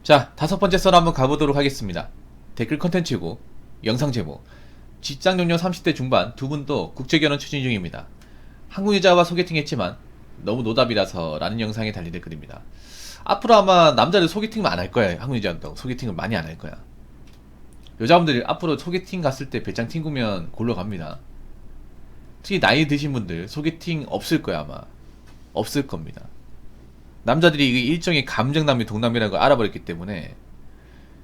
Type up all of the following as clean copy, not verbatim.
자, 다섯 번째 썰 한번 가보도록 하겠습니다. 댓글 컨텐츠고 영상 제목 직장 동료 30대 중반 두 분도 국제결혼 추진 중입니다. 한국 여자와 소개팅 했지만 너무 노답이라서 라는 영상에 달린 댓글입니다. 앞으로 아마 남자들 소개팅을 안 할 거야. 한국 여자도 소개팅을 많이 안 할 거야. 여자분들이 앞으로 소개팅 갔을 때 배짱 튕구면 골로 갑니다. 특히 나이 드신 분들 소개팅 없을 거야. 아마 없을 겁니다. 남자들이 이게 일종의 감정남이 동남이라고 알아버렸기 때문에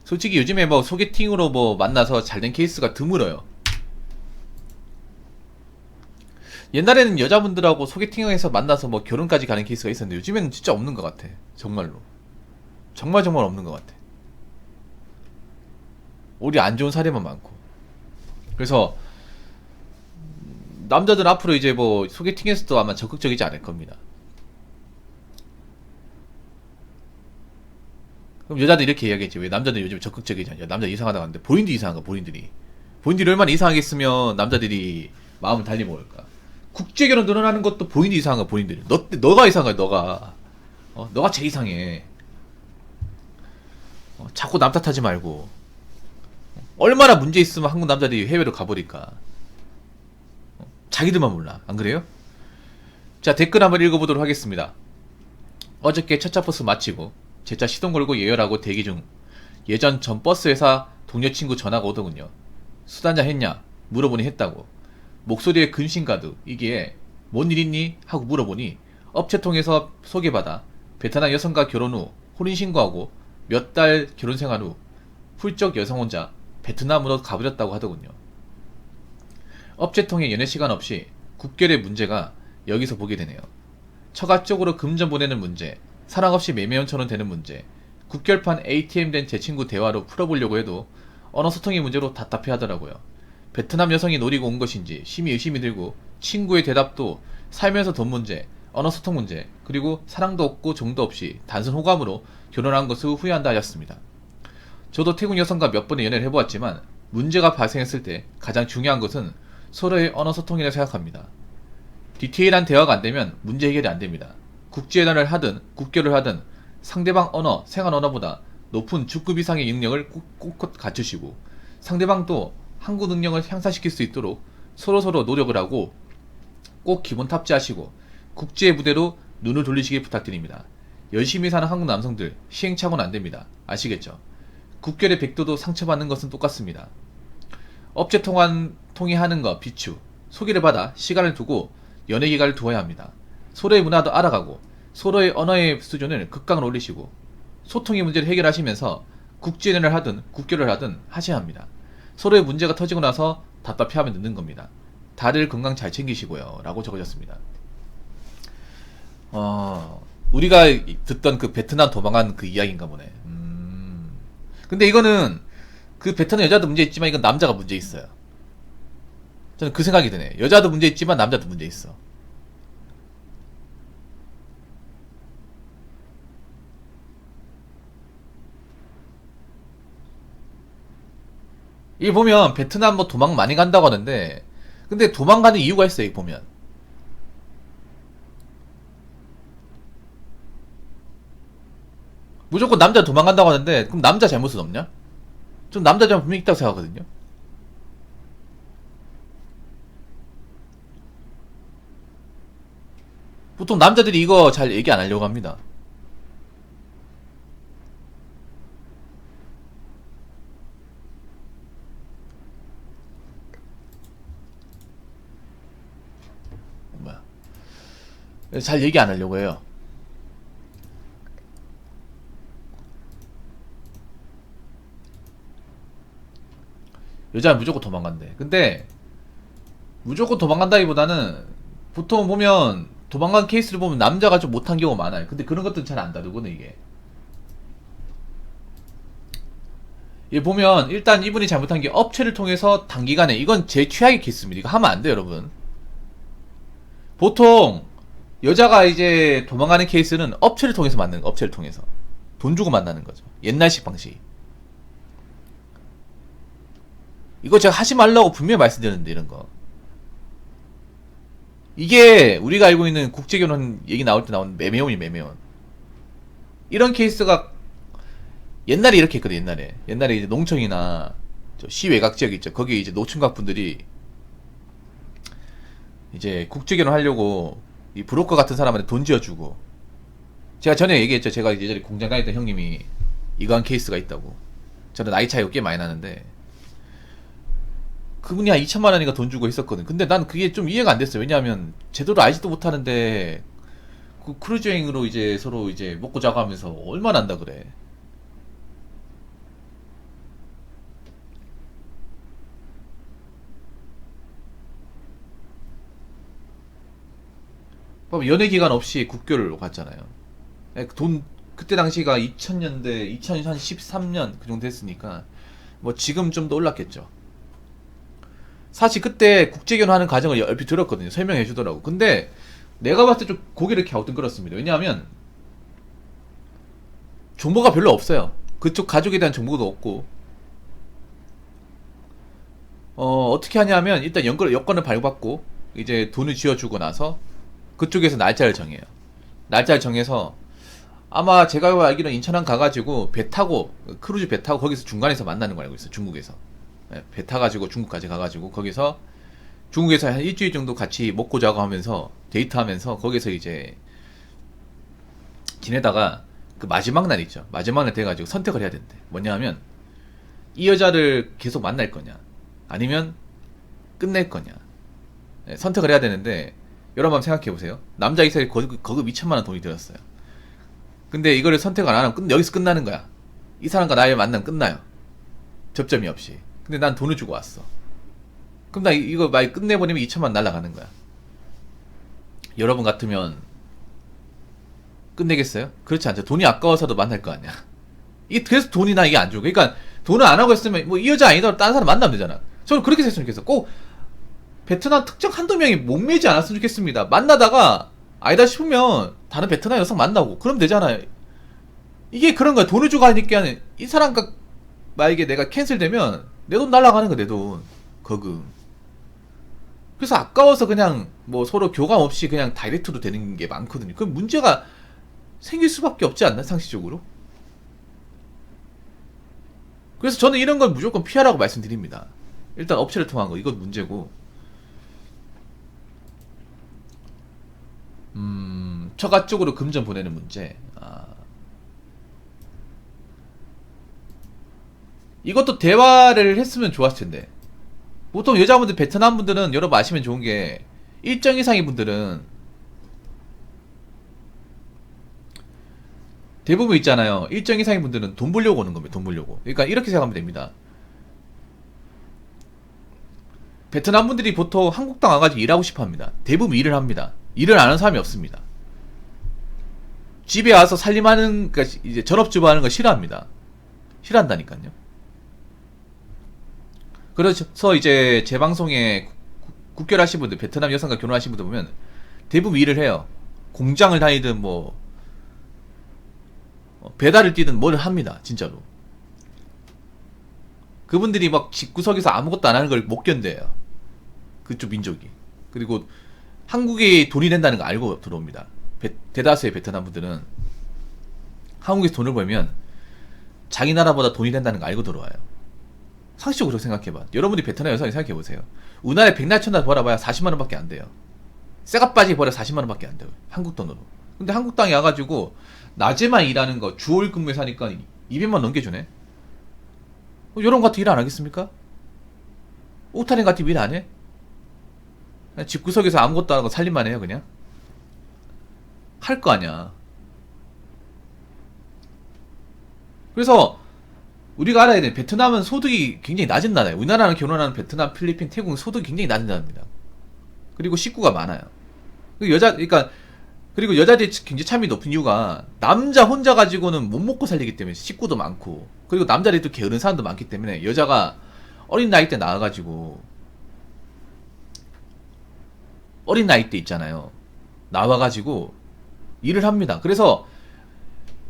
솔직히 요즘에 뭐 소개팅으로 뭐 만나서 잘된 케이스가 드물어요. 옛날에는 여자분들하고 소개팅에서 만나서 뭐 결혼까지 가는 케이스가 있었는데 요즘에는 진짜 없는 것 같아. 정말로 정말 없는 것 같아. 오히려 안 좋은 사례만 많고. 그래서 남자들 앞으로 이제 뭐 소개팅에서도 아마 적극적이지 않을 겁니다. 그럼 여자들 이렇게 이야기했지. 왜 남자들 요즘 적극적이지 않냐. 남자 이상하다고 하는데 본인도 이상한 거. 본인들이 얼마나 이상하겠으면 남자들이 마음을 달리 먹을까. 국제결혼 늘어나는 것도 본인이 이상한 거야. 본인들이 너가 이상해. 너가 제일 이상해. 자꾸 남 탓하지 말고. 얼마나 문제 있으면 한국 남자들이 해외로 가버릴까. 자기들만 몰라. 안 그래요? 자, 댓글 한번 읽어보도록 하겠습니다. 어저께 첫차 버스 마치고 제 차 시동 걸고 예열하고 대기 중 예전 전 버스 회사 동료 친구 전화가 오더군요. 술 한잔 했냐? 물어보니 했다고. 목소리에 근심 가득. 이게 뭔 일 있니? 하고 물어보니 업체 통해서 소개받아 베트남 여성과 결혼 후 혼인신고하고 몇 달 결혼 생활 후 훌쩍 여성 혼자 베트남으로 가버렸다고 하더군요. 업체 통해 연애 시간 없이 국결의 문제가 여기서 보게 되네요. 처가 쪽으로 금전 보내는 문제, 사랑 없이 매매원처럼 되는 문제, 국결판 ATM 된 제 친구 대화로 풀어보려고 해도 언어 소통의 문제로 답답해 하더라고요. 베트남 여성이 노리고 온 것인지 심히 의심이 들고 친구의 대답도 살면서 돈 문제, 언어 소통 문제, 그리고 사랑도 없고 정도 없이 단순 호감으로 결혼한 것을 후회한다 하였습니다. 저도 태국 여성과 몇 번의 연애를 해보았지만 문제가 발생했을 때 가장 중요한 것은 서로의 언어 소통이라고 생각합니다. 디테일한 대화가 안되면 문제 해결이 안됩니다. 국제연애를 하든 국결을 하든 상대방 언어, 생활 언어보다 높은 주급 이상의 능력을 꼭 갖추시고 상대방도 한국 능력을 향상시킬 수 있도록 서로 노력을 하고 꼭 기본 탑재하시고 국제 무대로 눈을 돌리시길 부탁드립니다. 열심히 사는 한국 남성들 시행착오는 안됩니다. 아시겠죠? 국결의 백도도 상처받는 것은 똑같습니다. 업체 통해하는 거 비추, 소개를 받아 시간을 두고 연애 기간을 두어야 합니다. 서로의 문화도 알아가고 서로의 언어의 수준을 극강을 올리시고 소통의 문제를 해결하시면서 국제연애를 하든 국결을 하든 하셔야 합니다. 서로의 문제가 터지고 나서 답답해하면 늦는 겁니다. 다들 건강 잘 챙기시고요 라고 적어졌습니다. 우리가 듣던 그 베트남 도망간 그 이야기인가 보네. 근데 이거는 그 베트남 여자도 문제 있지만 이건 남자가 문제 있어요. 저는 그 생각이 드네. 여자도 문제 있지만 남자도 문제 있어. 이 보면 베트남 뭐 도망 많이 간다고 하는데 근데 도망가는 이유가 있어요. 이 보면 무조건 남자 도망간다고 하는데 그럼 남자 잘못은 없냐? 좀 남자 잘못 분명히 있다고 생각하거든요. 보통 남자들이 이거 잘 얘기 안 하려고 합니다. 뭐야? 잘 얘기 안 하려고 해요. 여자는 무조건 도망간대. 근데 무조건 도망간다기보다는 보통 보면 도망간 케이스를 보면 남자가 좀 못한 경우가 많아요. 근데 그런 것들은 잘 안 다루거든 이게. 얘 보면 일단 이분이 잘못한 게 업체를 통해서 단기간에 이건 제 최악의 케이스입니다. 이거 하면 안 돼요 여러분. 보통 여자가 이제 도망가는 케이스는 업체를 통해서 만나는 거. 업체를 통해서 돈 주고 만나는 거죠. 옛날식 방식. 이거 제가 하지 말라고 분명히 말씀드렸는데 이런 거. 이게 우리가 알고 있는 국제결혼 얘기 나올 때 나오는 매매혼이 매매혼. 이런 케이스가 옛날에 이렇게 했거든. 옛날에 이제 농청이나 저 시외곽 지역 있죠. 거기 이제 노총각 분들이 이제 국제결혼 하려고 이 브로커 같은 사람한테 돈 지어주고, 제가 전에 얘기했죠. 제가 예전에 공장 다녔던 형님이 이거 한 케이스가 있다고. 저는 나이 차이가 꽤 많이 나는데 그분이 한 2천만 원인가 돈 주고 했었거든. 근데 난 그게 좀 이해가 안 됐어요. 왜냐하면 제대로 알지도 못하는데 그 크루즈 여행으로 이제 서로 이제 먹고 자고 하면서 얼마나 한다 그래. 그럼 연애 기간 없이 국교를 갔잖아요. 돈 그때 당시가 2000년대 2013년 그 정도 됐으니까 뭐 지금 좀 더 올랐겠죠. 사실 그때 국제결혼하는 과정을 얼핏 들었거든요. 설명해 주더라고. 근데 내가 봤을 때 좀 고개를 갸우뚱거렸습니다. 왜냐하면 정보가 별로 없어요. 그쪽 가족에 대한 정보도 없고, 어떻게 하냐면 일단 여권을 발급받고 이제 돈을 쥐어주고 나서 그쪽에서 날짜를 정해요. 날짜를 정해서 아마 제가 알기로는 인천항 가가지고 배 타고, 크루즈 배 타고 거기서 중간에서 만나는 거 알고 있어요. 중국에서. 예, 배 타가지고 중국까지 가가지고 거기서 중국에서 한 일주일 정도 같이 먹고 자고 하면서 데이트하면서 거기서 이제 지내다가 그 마지막 날 있죠. 마지막 날 돼가지고 선택을 해야 된대. 뭐냐 하면 이 여자를 계속 만날 거냐 아니면 끝낼 거냐. 예, 선택을 해야 되는데 여러분 한번 생각해보세요. 남자 이사에 거급 2천만 원 돈이 들었어요. 근데 이거를 선택을 안 하면 여기서 끝나는 거야. 이 사람과 나의 만남 끝나요. 접점이 없이. 근데 난 돈을 주고 왔어. 그럼 나 이거 많이 끝내버리면 2천만 날라가는 거야. 여러분 같으면 끝내겠어요? 그렇지 않죠. 돈이 아까워서도 만날 거 아니야. 그래서 돈이 나 이게 안 좋고. 그러니까 돈을 안 하고 있으면 뭐 이 여자 아니더라도 다른 사람 만나면 되잖아. 저는 그렇게 했으면 좋겠어. 꼭 베트남 특정 한두 명이 목매지 않았으면 좋겠습니다. 만나다가 아니다 싶으면 다른 베트남 여성 만나고 그럼 되잖아요. 이게 그런 거야. 돈을 주고 하니까 이 사람과 만약에 내가 캔슬되면 내 돈 날라가는 거야. 내 돈 거금. 그래서 아까워서 그냥 뭐 서로 교감 없이 그냥 다이렉트로 되는 게 많거든요. 그럼 문제가 생길 수밖에 없지 않나, 상식적으로? 그래서 저는 이런 건 무조건 피하라고 말씀드립니다. 일단 업체를 통한 거 이건 문제고, 처가 쪽으로 금전 보내는 문제. 이것도 대화를 했으면 좋았을 텐데. 보통 여자분들, 베트남 분들은 여러분 아시면 좋은 게 일정 이상의 분들은 대부분 있잖아요. 일정 이상의 분들은 돈 벌려고 오는 겁니다. 돈 벌려고. 그러니까 이렇게 생각하면 됩니다. 베트남 분들이 보통 한국 땅 와가지고 일하고 싶어 합니다. 대부분 일을 합니다. 일을 안 하는 사람이 없습니다. 집에 와서 살림하는, 그러니까 이제 전업주부 하는 거 싫어합니다. 싫어한다니까요. 그래서 이제 제 방송에 국결하신 분들, 베트남 여성과 결혼하신 분들 보면 대부분 일을 해요. 공장을 다니든 뭐 배달을 뛰든 뭘 합니다. 진짜로. 그분들이 막 집구석에서 아무것도 안 하는 걸 못 견뎌요. 그쪽 민족이. 그리고 한국에 돈이 된다는 거 알고 들어옵니다. 대다수의 베트남 분들은 한국에서 돈을 벌면 자기 나라보다 돈이 된다는 거 알고 들어와요. 상식적으로 생각해봐. 여러분들이 베트남 여성이 생각해보세요. 우리나라에 백날 천날 벌어봐야 40만원 밖에 안 돼요. 새갑바지 벌어 40만원 밖에 안 돼요. 한국 돈으로. 근데 한국 땅에 와가지고 낮에만 일하는 거 주월 근무에 사니까 200만 넘겨주네. 요런 거 같은 일 안 하겠습니까? 오타렌 같은 일 안 해? 그냥 집구석에서 아무것도 안 하고 살림만 해요. 그냥 할 거 아니야. 그래서 우리가 알아야 돼. 베트남은 소득이 굉장히 낮은 나라예요. 우리나라랑 결혼하는 베트남, 필리핀, 태국은 소득이 굉장히 낮은 나라입니다. 그리고 식구가 많아요. 그리고 여자들이 굉장히 참이 높은 이유가 남자 혼자 가지고는 못 먹고 살리기 때문에 식구도 많고, 그리고 남자들이 또 게으른 사람도 많기 때문에 여자가 어린 나이 때 나와가지고 어린 나이 때 있잖아요. 나와가지고 일을 합니다. 그래서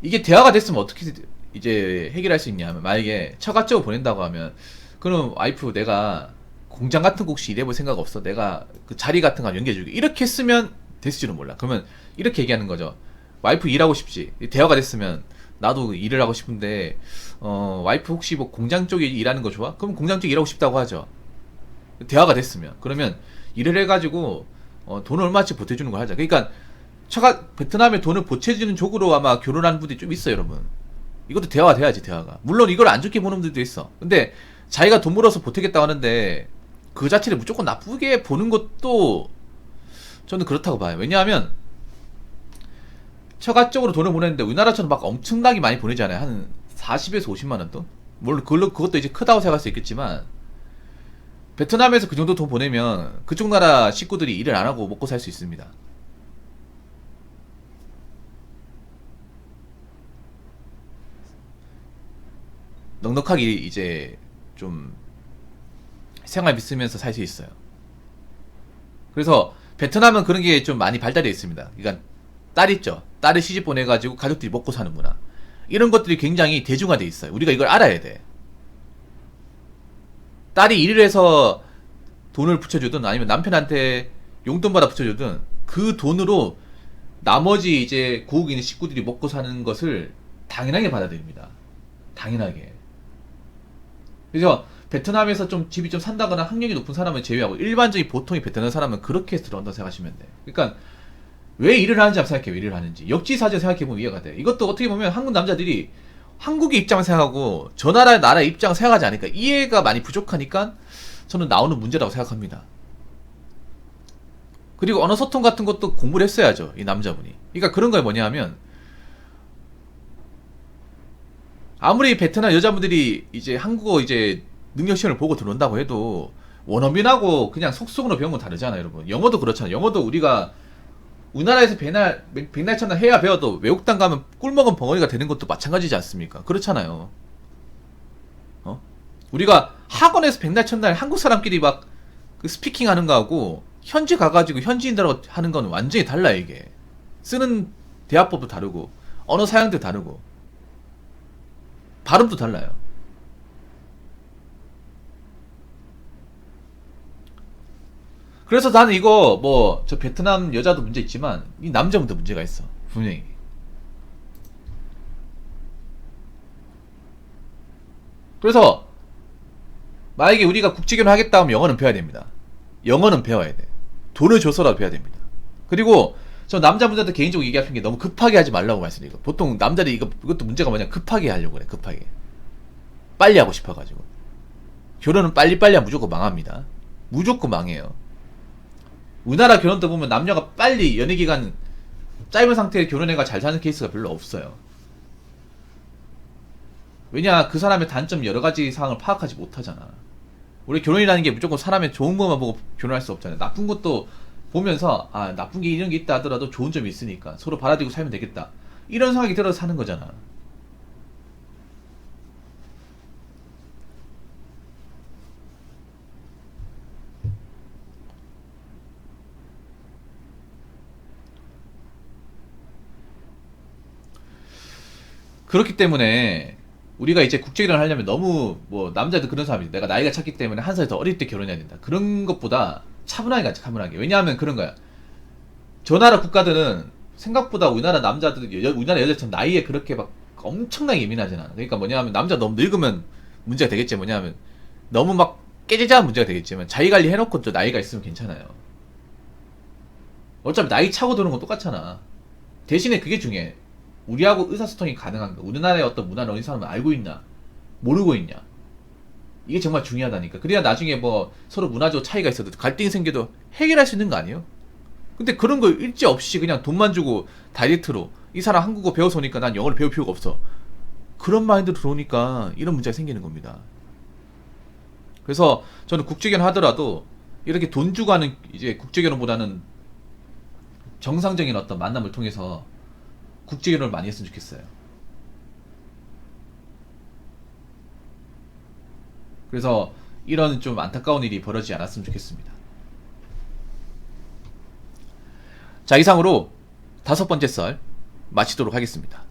이게 대화가 됐으면 어떻게 이제 해결할 수 있냐면, 만약에 처갓집으로 보낸다고 하면, 그럼 와이프 내가 공장 같은 거 혹시 일해볼 생각 없어? 내가 그 자리 같은 거 연계해줄게. 이렇게 했으면 됐을지도 몰라. 그러면 이렇게 얘기하는 거죠. 와이프 일하고 싶지. 대화가 됐으면 나도 일을 하고 싶은데 와이프 혹시 뭐 공장 쪽에 일하는 거 좋아? 그럼 공장 쪽에 일하고 싶다고 하죠. 대화가 됐으면. 그러면 일을 해가지고 돈을 얼마치 보태주는 걸 하자. 그러니까 베트남에 돈을 보태주는 쪽으로 아마 결혼하는 분들이 좀 있어요, 여러분. 이것도 대화가 돼야지, 대화가. 물론 이걸 안 좋게 보는 분들도 있어. 근데 자기가 돈 벌어서 보태겠다고 하는데 그 자체를 무조건 나쁘게 보는 것도 저는 그렇다고 봐요. 왜냐하면 처가 쪽으로 돈을 보냈는데 우리나라처럼 막 엄청나게 많이 보내잖아요. 한 40에서 50만 원 돈? 물론 그것도 이제 크다고 생각할 수 있겠지만 베트남에서 그 정도 돈 보내면 그쪽 나라 식구들이 일을 안 하고 먹고 살 수 있습니다. 넉넉하게 이제 좀 생활 비쓰면서 살 수 있어요. 그래서 베트남은 그런 게 좀 많이 발달되어 있습니다. 그러니까 딸 있죠. 딸을 시집 보내가지고 가족들이 먹고 사는 문화. 이런 것들이 굉장히 대중화되어 있어요. 우리가 이걸 알아야 돼. 딸이 일을 해서 돈을 붙여주든 아니면 남편한테 용돈 받아 붙여주든 그 돈으로 나머지 이제 고국인 식구들이 먹고 사는 것을 당연하게 받아들입니다. 당연하게. 그래서 베트남에서 좀 집이 좀 산다거나 학력이 높은 사람은 제외하고 일반적인 보통의 베트남 사람은 그렇게 들어온다고 생각하시면 돼. 그러니까 왜 일을 하는지 한번 생각해. 왜 일을 하는지. 역지사지 생각해보면 이해가 돼. 이것도 어떻게 보면 한국 남자들이 한국의 입장을 생각하고 저 나라의 입장을 생각하지 않으니까 이해가 많이 부족하니까 저는 나오는 문제라고 생각합니다. 그리고 언어 소통 같은 것도 공부를 했어야죠. 이 남자분이. 그러니까 그런 거에 뭐냐 하면 아무리 베트남 여자분들이 이제 한국어 이제 능력 시험을 보고 들어온다고 해도 원어민하고 그냥 속속으로 배운 건 다르잖아요, 여러분. 영어도 그렇잖아요. 영어도 우리가 우리나라에서 백날 천날 해야 배워도 외국당 가면 꿀먹은 벙어리가 되는 것도 마찬가지지 않습니까? 그렇잖아요. 우리가 학원에서 백날 천날 한국 사람끼리 막 그 스피킹 하는 거하고 현지 가가지고 현지인들하고 하는 건 완전히 달라요, 이게. 쓰는 대화법도 다르고 언어 사용도 다르고 발음도 달라요. 그래서 나는 이거 뭐 저 베트남 여자도 문제 있지만 이 남자분도 문제가 있어, 분명히. 그래서 만약에 우리가 국제결혼 하겠다 하면 영어는 배워야 됩니다. 영어는 배워야 돼. 돈을 줘서라도 배워야 됩니다. 그리고 저 남자분들한테 개인적으로 얘기하는 게 너무 급하게 하지 말라고 말씀드리고, 보통 남자들이 이것도 문제가 뭐냐, 급하게 하려고 그래. 급하게 빨리 하고 싶어가지고. 결혼은 빨리빨리 하면 무조건 망합니다. 무조건 망해요. 우리나라 결혼도 보면 남녀가 빨리 연애기간 짧은 상태에 결혼해가 잘 사는 케이스가 별로 없어요. 왜냐, 그 사람의 단점 여러가지 사항을 파악하지 못하잖아. 우리 결혼이라는 게 무조건 사람의 좋은 것만 보고 결혼할 수 없잖아요. 나쁜 것도 보면서 아, 나쁜 게 이런 게 있다 하더라도 좋은 점이 있으니까 서로 받아들이고 살면 되겠다, 이런 생각이 들어서 사는 거잖아. 그렇기 때문에 우리가 이제 국제결혼을 하려면 너무 뭐 남자도 그런 사람이지, 내가 나이가 찼기 때문에 한 살 더 어릴 때 결혼해야 된다, 그런 것보다 차분하게 가자, 차분하게. 왜냐하면 그런 거야. 저 나라 국가들은 생각보다 우리나라 남자들, 우리나라 여자처럼 나이에 그렇게 막 엄청나게 예민하진 않아. 그러니까 뭐냐면 남자 너무 늙으면 문제가 되겠지. 뭐냐면 너무 막 깨지자면 문제가 되겠지만 자기 관리 해놓고 또 나이가 있으면 괜찮아요. 어차피 나이 차고 드는 건 똑같잖아. 대신에 그게 중요해. 우리하고 의사소통이 가능한가? 우리나라의 어떤 문화를 어느 사람은 알고 있나? 모르고 있냐? 이게 정말 중요하다니까. 그래야 나중에 뭐 서로 문화적 차이가 있어도 갈등이 생겨도 해결할 수 있는 거 아니에요? 근데 그런 거 일제 없이 그냥 돈만 주고 다이렉트로 이 사람 한국어 배워서 오니까 난 영어를 배울 필요가 없어, 그런 마인드로 들어오니까 이런 문제가 생기는 겁니다. 그래서 저는 국제결혼 하더라도 이렇게 돈 주고 하는 이제 국제결혼보다는 정상적인 어떤 만남을 통해서 국제결혼을 많이 했으면 좋겠어요. 그래서 이런 좀 안타까운 일이 벌어지지 않았으면 좋겠습니다. 자, 이상으로 5번째 썰 마치도록 하겠습니다.